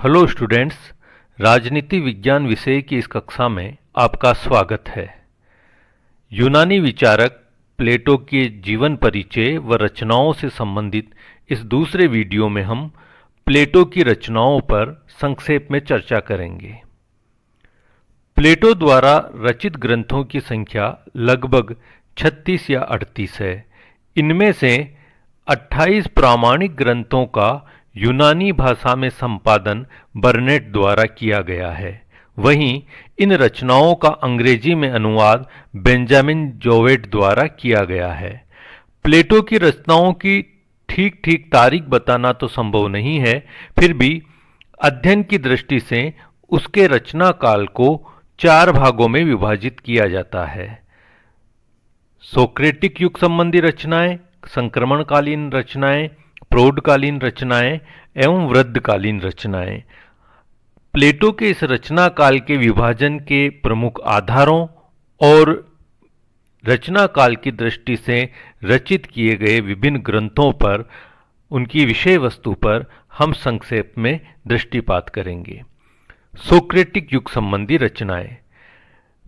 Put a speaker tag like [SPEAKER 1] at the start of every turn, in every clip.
[SPEAKER 1] Hello students, राजनीति विज्ञान विषय की इस कक्षा में आपका स्वागत है। यूनानी विचारक प्लेटो के जीवन परिचय व रचनाओं से संबंधित इस दूसरे वीडियो में हम प्लेटो की रचनाओं पर संक्षेप में चर्चा करेंगे। प्लेटो द्वारा रचित ग्रंथों की संख्या लगभग 36 या 38 है। इनमें से 28 प्रामाणिक ग्रंथों का यूनानी भाषा में संपादन बर्नेट द्वारा किया गया है। वहीं इन रचनाओं का अंग्रेजी में अनुवाद बेंजामिन जोवेट द्वारा किया गया है। प्लेटो की रचनाओं की ठीक ठीक तारीख बताना तो संभव नहीं है, फिर भी अध्ययन की दृष्टि से उसके रचना काल को 4 भागों में विभाजित किया जाता है। सोक्रेटिक युग संबंधी रचनाएं, संक्रमणकालीन रचनाएं, प्रौढ़कालीन रचनाएं एवं वृद्धकालीन रचनाएं। प्लेटो के इस रचना काल के विभाजन के प्रमुख आधारों और रचना काल की दृष्टि से रचित किए गए विभिन्न ग्रंथों पर, उनकी विषय वस्तु पर हम संक्षेप में दृष्टिपात करेंगे। सोक्रेटिक युग संबंधी रचनाएं।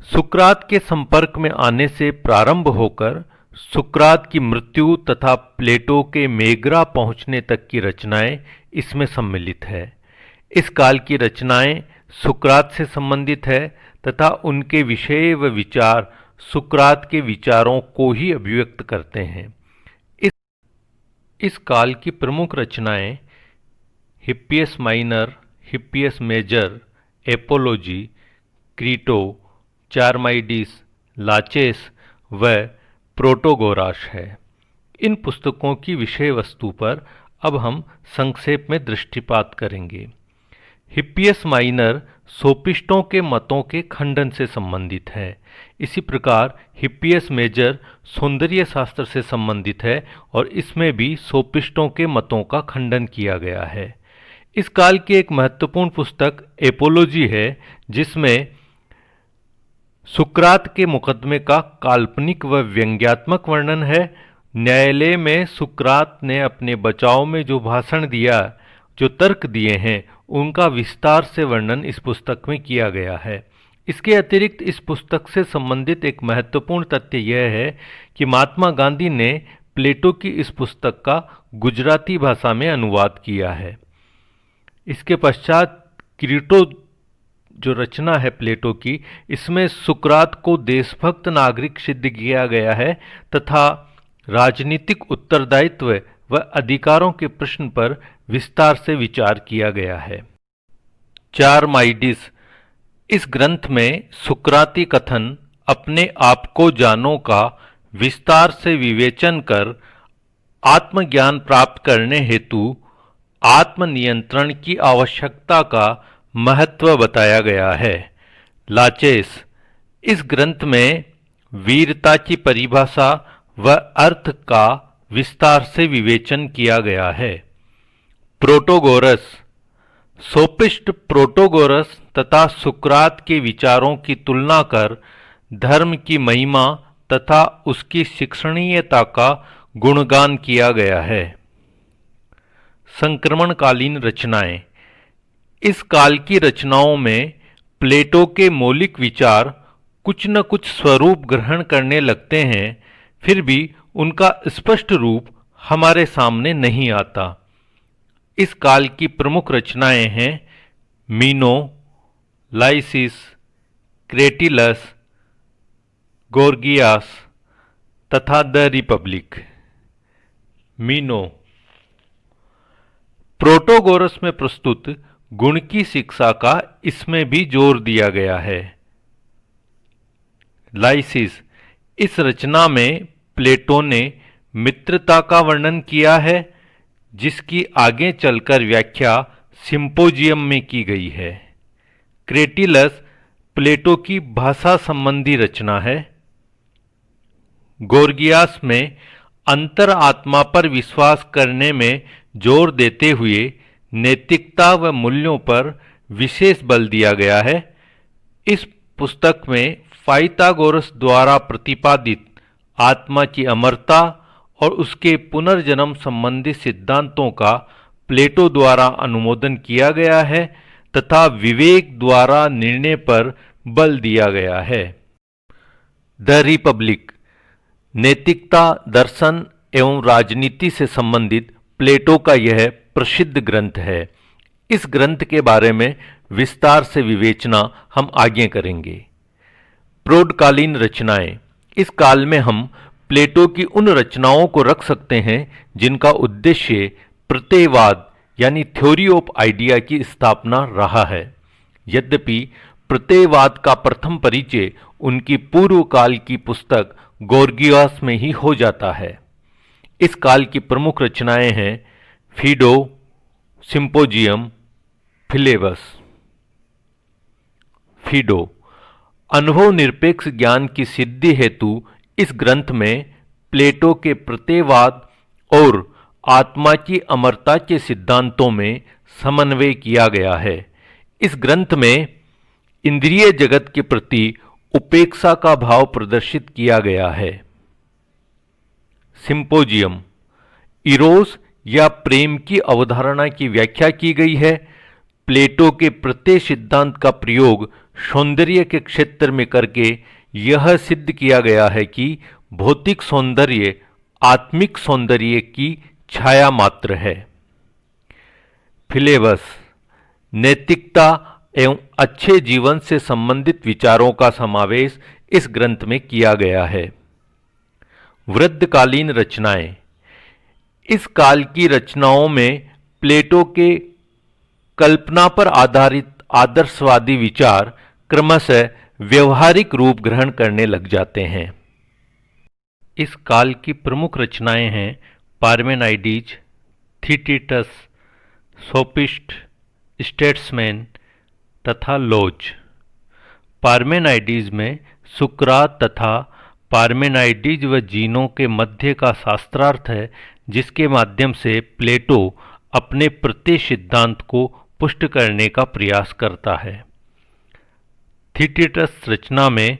[SPEAKER 1] सुकरात के संपर्क में आने से प्रारंभ होकर सुकरात की मृत्यु तथा प्लेटो के मेगरा पहुंचने तक की रचनाएं इसमें सम्मिलित है। इस काल की रचनाएं सुकरात से संबंधित है तथा उनके विषय व विचार सुकरात के विचारों को ही अभिव्यक्त करते हैं। इस काल की प्रमुख रचनाएं हिप्पियस minor, हिप्पियस major, apiology, Crito, चारमाइडिस, latches व प्रोटोगोरास है। इन पुस्तकों की विषय वस्तु पर अब हम संक्षेप में दृष्टिपात करेंगे। हिप्पियस माइनर सोपिस्टों के मतों के खंडन से संबंधित है। इसी प्रकार हिप्पियस मेजर सौंदर्य शास्त्र से संबंधित है और इसमें भी सोपिस्टों के मतों का खंडन किया गया है। इस काल की एक महत्वपूर्ण पुस्तक एपोलॉजी है, जिसमें सुकरात के मुकदमे का काल्पनिक व व्यंग्यात्मक वर्णन है। न्यायालय में सुकरात ने अपने बचाव में जो भाषण दिया, जो तर्क दिए हैं, उनका विस्तार से वर्णन इस पुस्तक में किया गया है। इसके अतिरिक्त इस पुस्तक से संबंधित एक महत्वपूर्ण तथ्य यह है कि महात्मा गांधी ने प्लेटो की इस पुस्तक का गुजराती भाषा में अनुवाद किया है। इसके पश्चात क्रीटो जो रचना है प्लेटो की, इसमें सुकरात को देशभक्त नागरिक सिद्ध किया गया है तथा राजनीतिक उत्तरदायित्व व अधिकारों के प्रश्न पर विस्तार से विचार किया गया है। चारमाइडिस। इस ग्रंथ में सुकराती कथन अपने आप को जानो का विस्तार से विवेचन कर आत्मज्ञान प्राप्त करने हेतु आत्मनियंत्रण की आवश्यकता का महत्व बताया गया है। लाचेस। इस ग्रंथ में वीरता की परिभाषा व अर्थ का विस्तार से विवेचन किया गया है। प्रोटोगोरस। सोपिस्ट प्रोटोगोरस तथा सुकरात के विचारों की तुलना कर धर्म की महिमा तथा उसकी शिक्षणीयता का गुणगान किया गया है। संक्रमणकालीन रचनाएं। इस काल की रचनाओं में प्लेटो के मौलिक विचार कुछ न कुछ स्वरूप ग्रहण करने लगते हैं, फिर भी उनका स्पष्ट रूप हमारे सामने नहीं आता। इस काल की प्रमुख रचनाएं हैं मीनो, लाइसिस, क्रेटिलस, गोर्गियास तथा द रिपब्लिक। मीनो। प्रोटोगोरस में प्रस्तुत गुण की शिक्षा का इसमें भी जोर दिया गया है। लाइसिस। इस रचना में प्लेटो ने मित्रता का वर्णन किया है, जिसकी आगे चलकर व्याख्या सिंपोजियम में की गई है। क्रेटिलस प्लेटो की भाषा संबंधी रचना है। गोर्गियास में अंतर आत्मा पर विश्वास करने में जोर देते हुए नैतिकता व मूल्यों पर विशेष बल दिया गया है। इस पुस्तक में पाइथागोरस द्वारा प्रतिपादित आत्मा की अमरता और उसके पुनर्जन्म संबंधी सिद्धांतों का प्लेटो द्वारा अनुमोदन किया गया है, तथा विवेक द्वारा निर्णय पर बल दिया गया है। द रिपब्लिक नैतिकता, दर्शन एवं राजनीति से संबंधित प्लेटो का यह प्रसिद्ध ग्रंथ है। इस ग्रंथ के बारे में विस्तार से विवेचना हम आगे करेंगे। प्रौढ़कालीन रचनाएं। इस काल में हम प्लेटो की उन रचनाओं को रख सकते हैं जिनका उद्देश्य प्रत्ययवाद यानी थ्योरी ऑफ आइडिया की स्थापना रहा है। यद्यपि प्रत्ययवाद का प्रथम परिचय उनकी पूर्व काल की पुस्तक गोर्गियास में ही हो जाता है। इस काल की प्रमुख रचनाएं हैं फीडो, सिंपोजियम, फिलेबस। फीडो अनुभव निरपेक्ष ज्ञान की सिद्धि हेतु इस ग्रंथ में प्लेटो के प्रत्ययवाद और आत्मा की अमरता के सिद्धांतों में समन्वय किया गया है। इस ग्रंथ में इंद्रिय जगत के प्रति उपेक्षा का भाव प्रदर्शित किया गया है। सिंपोजियम इरोस या प्रेम की अवधारणा की व्याख्या की गई है। प्लेटो के प्रत्यय सिद्धांत का प्रयोग सौंदर्य के क्षेत्र में करके यह सिद्ध किया गया है कि भौतिक सौंदर्य आत्मिक सौंदर्य की छाया मात्र है। फिलेबस नैतिकता एवं अच्छे जीवन से संबंधित विचारों का समावेश इस ग्रंथ में किया गया है। वृद्धकालीन रचनाएं। इस काल की रचनाओं में प्लेटो के कल्पना पर आधारित आदर्शवादी विचार क्रमशः व्यवहारिक रूप ग्रहण करने लग जाते हैं। इस काल की प्रमुख रचनाएं हैं पार्मेनाइडीज, थीटिटस, सोफिस्ट, स्टेट्समैन तथा लोज। पार्मेनाइडीज में सुकरात तथा पार्मेनाइडीज व जीनों के मध्य का शास्त्रार्थ है, जिसके माध्यम से प्लेटो अपने प्रत्यय सिद्धांत को पुष्ट करने का प्रयास करता है। थीटिटस रचना में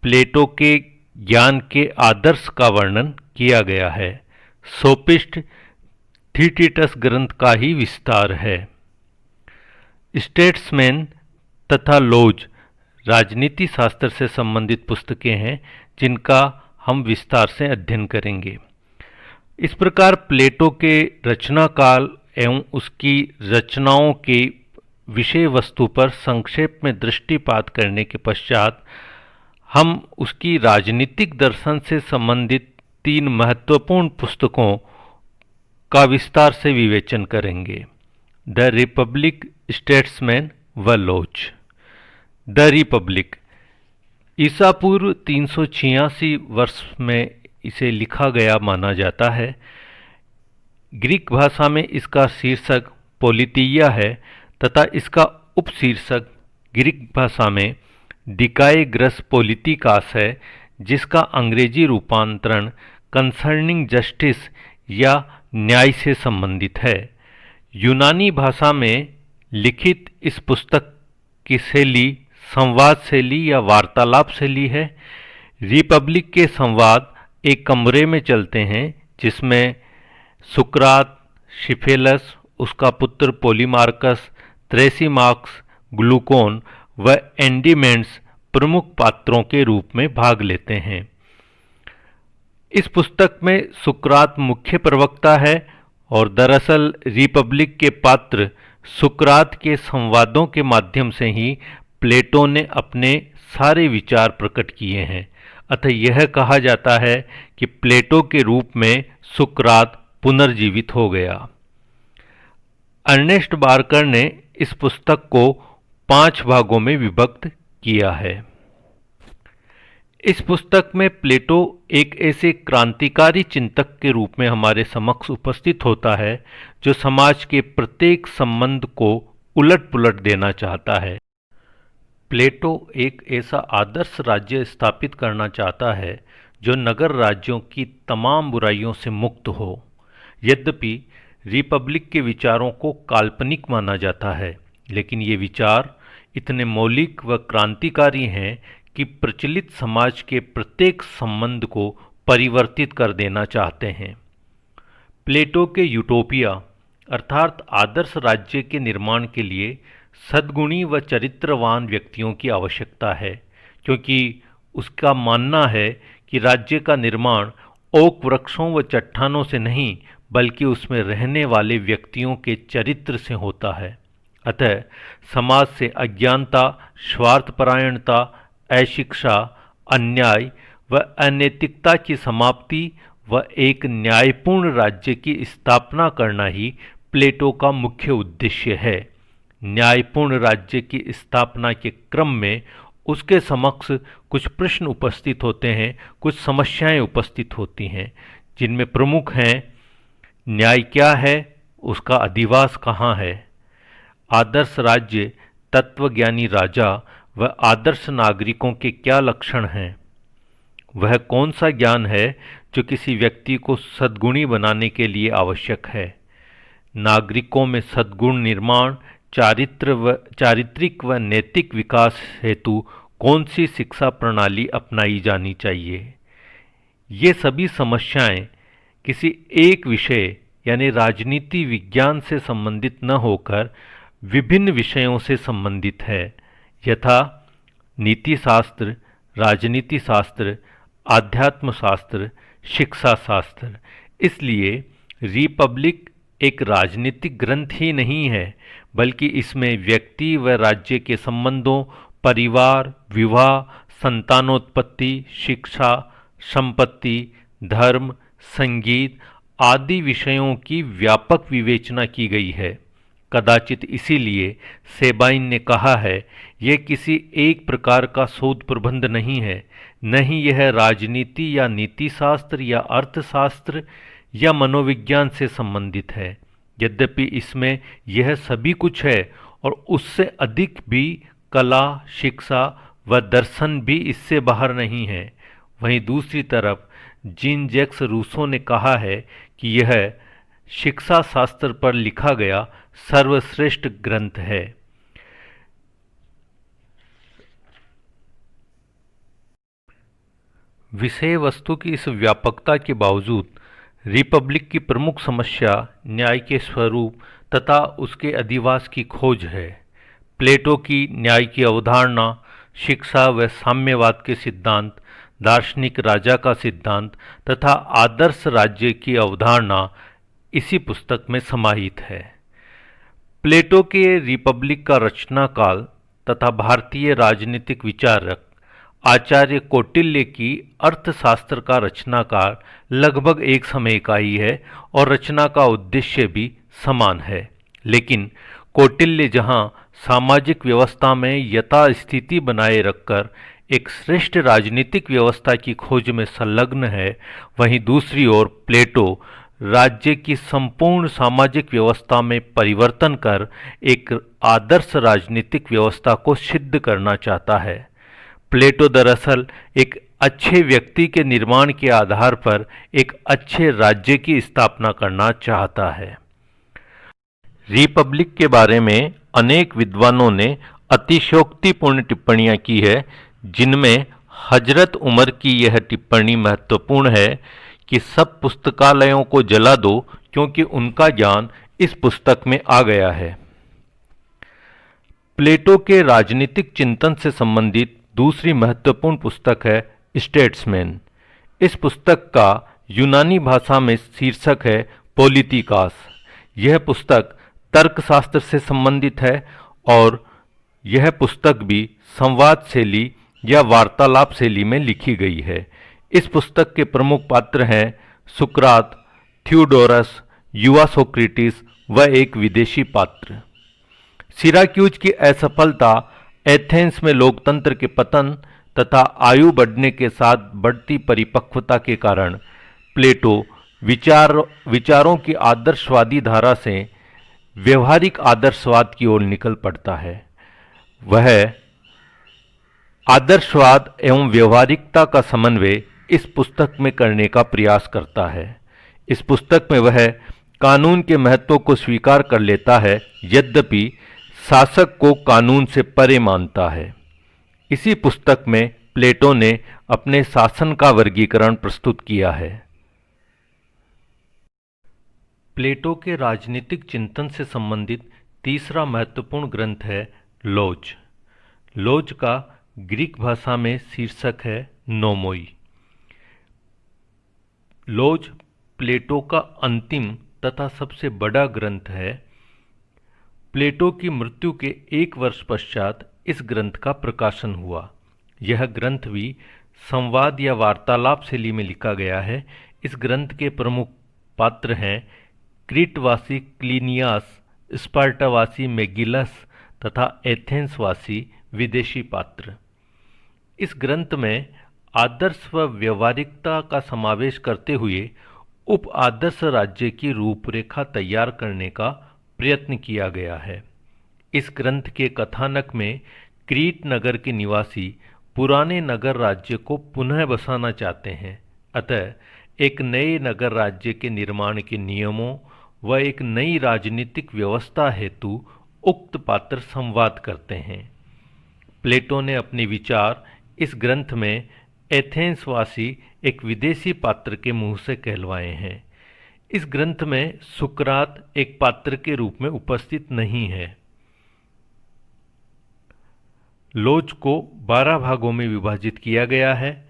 [SPEAKER 1] प्लेटो के ज्ञान के आदर्श का वर्णन किया गया है। सोफिस्ट थीटिटस ग्रंथ का ही विस्तार है। स्टेट्समैन तथा लोज राजनीति शास्त्र से संबंधित पुस्तकें हैं, जिनका हम विस्तार से अध्ययन करेंगे। इस प्रकार प्लेटो के रचना काल एवं उसकी रचनाओं के विषय वस्तु पर संक्षेप में दृष्टिपात करने के पश्चात हम उसकी राजनीतिक दर्शन से संबंधित 3 महत्वपूर्ण पुस्तकों का विस्तार से विवेचन करेंगे। द रिपब्लिक, स्टेट्समैन व लोज। द रिपब्लिक ईसा पूर्व 386 वर्ष में इसे लिखा गया माना जाता है। ग्रीक भाषा में इसका शीर्षक पोलिटिया है तथा इसका उपशीर्षक ग्रीक भाषा में डिकाएग्रस पोलिटिकास है, जिसका अंग्रेजी रूपांतरण कंसर्निंग जस्टिस या न्याय से संबंधित है। यूनानी भाषा में लिखित इस पुस्तक की शैली संवाद शैली या वार्तालाप शैली है। रिपब्लिक के संवाद एक कमरे में चलते हैं, जिसमें सुकरात, शिफेलस, उसका पुत्र पोलीमार्कस, थ्रेसिमाक्स, ग्लूकोन व एंडीमेंट्स प्रमुख पात्रों के रूप में भाग लेते हैं। इस पुस्तक में सुकरात मुख्य प्रवक्ता है और दरअसल रिपब्लिक के पात्र सुकरात के संवादों के माध्यम से ही प्लेटो ने अपने सारे विचार प्रकट किए हैं। अतः यह कहा जाता है कि प्लेटो के रूप में सुकरात पुनर्जीवित हो गया। अर्नेस्ट बार्कर ने इस पुस्तक को 5 भागों में विभक्त किया है। इस पुस्तक में प्लेटो एक ऐसे क्रांतिकारी चिंतक के रूप में हमारे समक्ष उपस्थित होता है, जो समाज के प्रत्येक संबंध को उलट पुलट देना चाहता है। प्लेटो एक ऐसा आदर्श राज्य स्थापित करना चाहता है जो नगर राज्यों की तमाम बुराइयों से मुक्त हो। यद्यपि रिपब्लिक के विचारों को काल्पनिक माना जाता है, लेकिन ये विचार इतने मौलिक व क्रांतिकारी हैं कि प्रचलित समाज के प्रत्येक संबंध को परिवर्तित कर देना चाहते हैं। प्लेटो के यूटोपिया अर्थात आदर्श राज्य के निर्माण के लिए सद्गुणी व चरित्रवान व्यक्तियों की आवश्यकता है, क्योंकि उसका मानना है कि राज्य का निर्माण ओक वृक्षों व चट्टानों से नहीं बल्कि उसमें रहने वाले व्यक्तियों के चरित्र से होता है। अतः समाज से अज्ञानता, स्वार्थपरायणता, अशिक्षा, अन्याय व अनैतिकता की समाप्ति व एक न्यायपूर्ण राज्य की स्थापना करना ही प्लेटो का मुख्य उद्देश्य है। न्यायपूर्ण राज्य की स्थापना के क्रम में उसके समक्ष कुछ प्रश्न उपस्थित होते हैं, कुछ समस्याएं उपस्थित होती हैं, जिनमें प्रमुख हैं: न्याय क्या है, उसका अधिवास कहाँ है, आदर्श राज्य, तत्वज्ञानी राजा व आदर्श नागरिकों के क्या लक्षण हैं, वह कौन सा ज्ञान है जो किसी व्यक्ति को सद्गुणी बनाने के लिए आवश्यक है, नागरिकों में सद्गुण निर्माण, चारित्रिक व नैतिक विकास हेतु कौन सी शिक्षा प्रणाली अपनाई जानी चाहिए। ये सभी समस्याएं किसी एक विषय यानी राजनीति विज्ञान से संबंधित न होकर विभिन्न विषयों से संबंधित है, यथा नीति शास्त्र, राजनीति शास्त्र, आध्यात्म शास्त्र, शिक्षा शास्त्र। इसलिए रिपब्लिक एक राजनीतिक ग्रंथ ही नहीं है, बल्कि इसमें व्यक्ति व राज्य के संबंधों, परिवार, विवाह, संतानोत्पत्ति, शिक्षा, संपत्ति, धर्म, संगीत आदि विषयों की व्यापक विवेचना की गई है। कदाचित इसीलिए सेबाइन ने कहा है, यह किसी एक प्रकार का शोध प्रबंध नहीं है, न ही यह राजनीति या नीतिशास्त्र या अर्थशास्त्र या मनोविज्ञान से संबंधित है। यद्यपि इसमें यह सभी कुछ है और उससे अधिक भी कला, शिक्षा व दर्शन भी इससे बाहर नहीं है। वहीं दूसरी तरफ जीन जैक्स रूसो ने कहा है कि यह शिक्षा शास्त्र पर लिखा गया सर्वश्रेष्ठ ग्रंथ है। विषय वस्तु की इस व्यापकता के बावजूद रिपब्लिक की प्रमुख समस्या न्याय के स्वरूप तथा उसके अधिवास की खोज है। प्लेटो की न्याय की अवधारणा, शिक्षा व साम्यवाद के सिद्धांत, दार्शनिक राजा का सिद्धांत तथा आदर्श राज्य की अवधारणा इसी पुस्तक में समाहित है। प्लेटो के रिपब्लिक का रचना काल तथा भारतीय राजनीतिक विचारक आचार्य कौटिल्य की अर्थशास्त्र का रचनाकाल लगभग एक समय का ही है और रचना का उद्देश्य भी समान है। लेकिन कौटिल्य जहाँ सामाजिक व्यवस्था में यथास्थिति बनाए रखकर एक श्रेष्ठ राजनीतिक व्यवस्था की खोज में संलग्न है, वहीं दूसरी ओर प्लेटो राज्य की संपूर्ण सामाजिक व्यवस्था में परिवर्तन कर एक आदर्श राजनीतिक व्यवस्था को सिद्ध करना चाहता है। प्लेटो दरअसल एक अच्छे व्यक्ति के निर्माण के आधार पर एक अच्छे राज्य की स्थापना करना चाहता है। रिपब्लिक के बारे में अनेक विद्वानों ने अतिशयोक्तिपूर्ण टिप्पणियां की है, जिनमें हजरत उमर की यह टिप्पणी महत्वपूर्ण है कि सब पुस्तकालयों को जला दो, क्योंकि उनका ज्ञान इस पुस्तक में आ गया है। प्लेटो के राजनीतिक चिंतन से संबंधित दूसरी महत्वपूर्ण पुस्तक है स्टेट्समैन। इस पुस्तक का यूनानी भाषा में शीर्षक है पॉलिटिकास। यह पुस्तक तर्कशास्त्र से संबंधित है और यह पुस्तक भी संवाद शैली या वार्तालाप शैली में लिखी गई है। इस पुस्तक के प्रमुख पात्र हैं सुकरात, थियोडोरस, युवा सोक्रेटिस व एक विदेशी पात्र। सिराक्यूज की असफलता, एथेंस में लोकतंत्र के पतन तथा आयु बढ़ने के साथ बढ़ती परिपक्वता के कारण प्लेटो विचारों की आदर्शवादी धारा से व्यवहारिक आदर्शवाद की ओर निकल पड़ता है। वह आदर्शवाद एवं व्यवहारिकता का समन्वय इस पुस्तक में करने का प्रयास करता है। इस पुस्तक में वह कानून के महत्व को स्वीकार कर लेता है, यद्यपि शासक को कानून से परे मानता है। इसी पुस्तक में प्लेटो ने अपने शासन का वर्गीकरण प्रस्तुत किया है। प्लेटो के राजनीतिक चिंतन से संबंधित तीसरा महत्वपूर्ण ग्रंथ है लोज। लोज का ग्रीक भाषा में शीर्षक है नोमोई। लोज प्लेटो का अंतिम तथा सबसे बड़ा ग्रंथ है। प्लेटो की मृत्यु के 1 वर्ष पश्चात इस ग्रंथ का प्रकाशन हुआ। यह ग्रंथ भी संवाद या वार्तालाप शैली में लिखा गया है। इस ग्रंथ के प्रमुख पात्र हैं क्रीटवासी क्लीनियास, स्पार्टावासी मेगिलस तथा एथेंसवासी विदेशी पात्र। इस ग्रंथ में आदर्श व व्यवहारिकता का समावेश करते हुए उप आदर्श राज्य की रूपरेखा तैयार करने का प्रयत्न किया गया है। इस ग्रंथ के कथानक में क्रीट नगर के निवासी पुराने नगर राज्य को पुनः बसाना चाहते हैं। अतः एक नए नगर राज्य के निर्माण के नियमों व एक नई राजनीतिक व्यवस्था हेतु उक्त पात्र संवाद करते हैं। प्लेटो ने अपने विचार इस ग्रंथ में एथेंसवासी एक विदेशी पात्र के मुंह से कहलवाए हैं। इस ग्रंथ में सुकरात एक पात्र के रूप में उपस्थित नहीं है। लोज को 12 भागों में विभाजित किया गया है।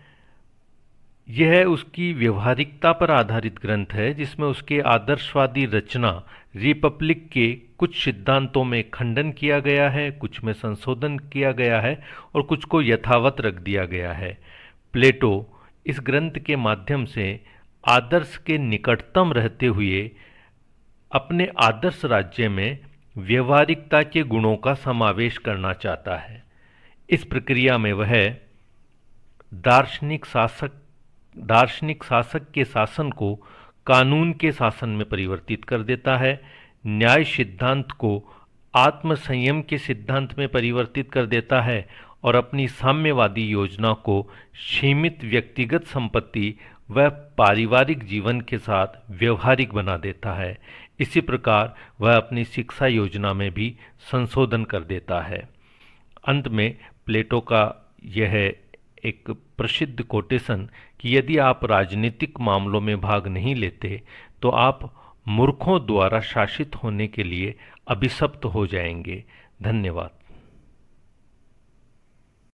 [SPEAKER 1] यह उसकी व्यवहारिकता पर आधारित ग्रंथ है, जिसमें उसके आदर्शवादी रचना रिपब्लिक के कुछ सिद्धांतों में खंडन किया गया है, कुछ में संशोधन किया गया है और कुछ को यथावत रख दिया गया है। प्लेटो इस ग्रंथ के माध्यम से आदर्श के निकटतम रहते हुए अपने आदर्श राज्य में व्यवहारिकता के गुणों का समावेश करना चाहता है। इस प्रक्रिया में वह दार्शनिक शासक के शासन को कानून के शासन में परिवर्तित कर देता है, न्याय सिद्धांत को आत्म संयम के सिद्धांत में परिवर्तित कर देता है और अपनी साम्यवादी योजना को सीमित व्यक्तिगत संपत्ति व पारिवारिक जीवन के साथ व्यवहारिक बना देता है। इसी प्रकार वह अपनी शिक्षा योजना में भी संशोधन कर देता है। अंत में प्लेटो का यह एक प्रसिद्ध कोटेशन कि यदि आप राजनीतिक मामलों में भाग नहीं लेते तो आप मूर्खों द्वारा शासित होने के लिए अभिशप्त हो जाएंगे। धन्यवाद।